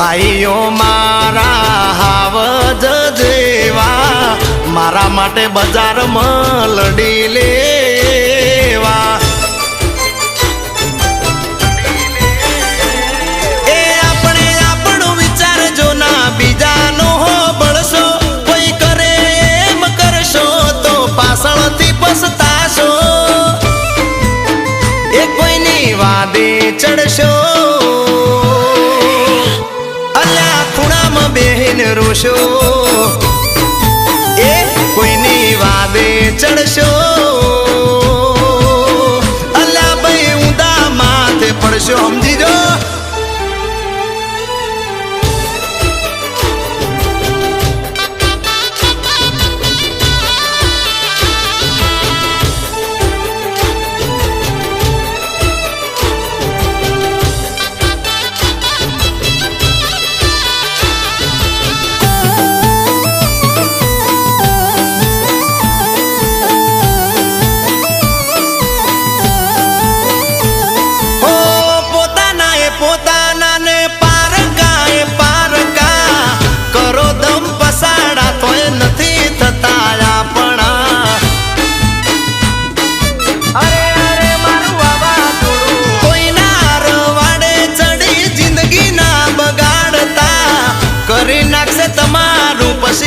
ભાઈઓ મારા હાવજ જેવા મારા માટે બજારમાં લડી લેવા એ આપણે આપણું વિચારજો ના બીજાનો હો બળશો કોઈ કરે એમ કરશો તો પાછળથી પછતાશો એ કોઈની વાદે ચડશો રોશો એ કોઈની વાદે ચડશો અલ્લા ભાઈ ઊંધા માથે પડશો સમજી જો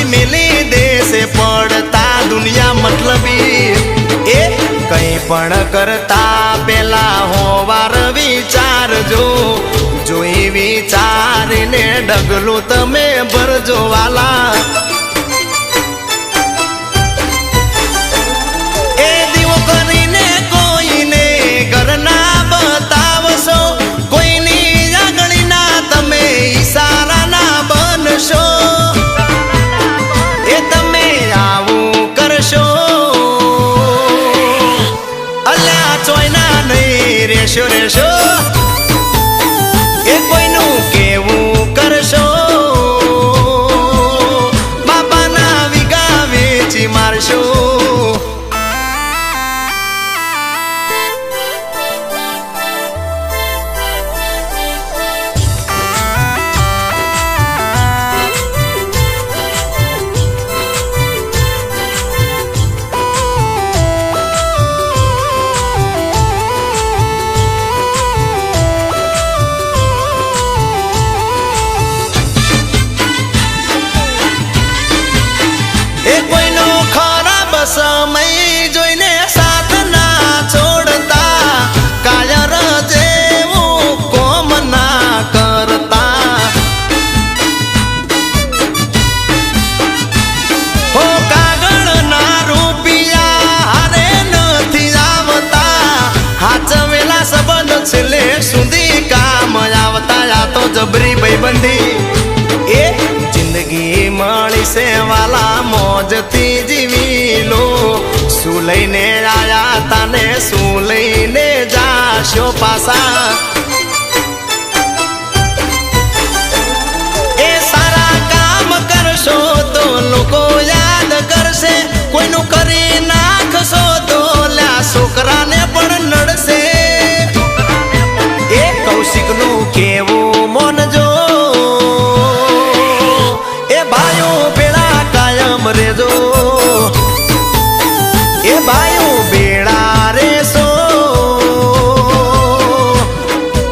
મિલી દેશે પડતા દુનિયા મતલબી એ કંઈ પણ કરતા પેલા હોવાર વિચારજો જોઈ વિચારીને ડગલું તમે ભરજો વાલા એ દીવો કરીને કોઈને ઘરના બતાવશો કોઈની આગળના તમે ઈશારા ના બનશો રેશો રેશો એ કોઈનું કેવું કરશો બાપાના વિગા વેચી મારશો સમય જોઈને સાથ ના છોડતા કાયર જેવું કોમ ના કરતા હો કાગળ ના રૂપિયા હારે નથી આવતા હાચવેલા સંબંધ છેલ્લે સુધી કામ આવતા આ તો જબરી ભાઈબંધી એ જિંદગી મળી છે વાલા મોજથી જીવી લો શું લઈને આયા તને શું લઈને જાશો પાછા એ સારા કામ કરશો તો લોકો યાદ કરશે કોઈનું કરી નાખશો તો લ્યા છોકરાને પણ નડશે એ કૌશિકનું કેવું મોનજો રેજો એ ભાઈઓ બેડા રેસો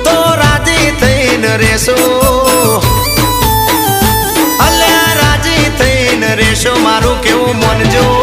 તો રાજી થઈને રેસો અલ્યા રાજી થઈને રેશો મારું કેવું મનજો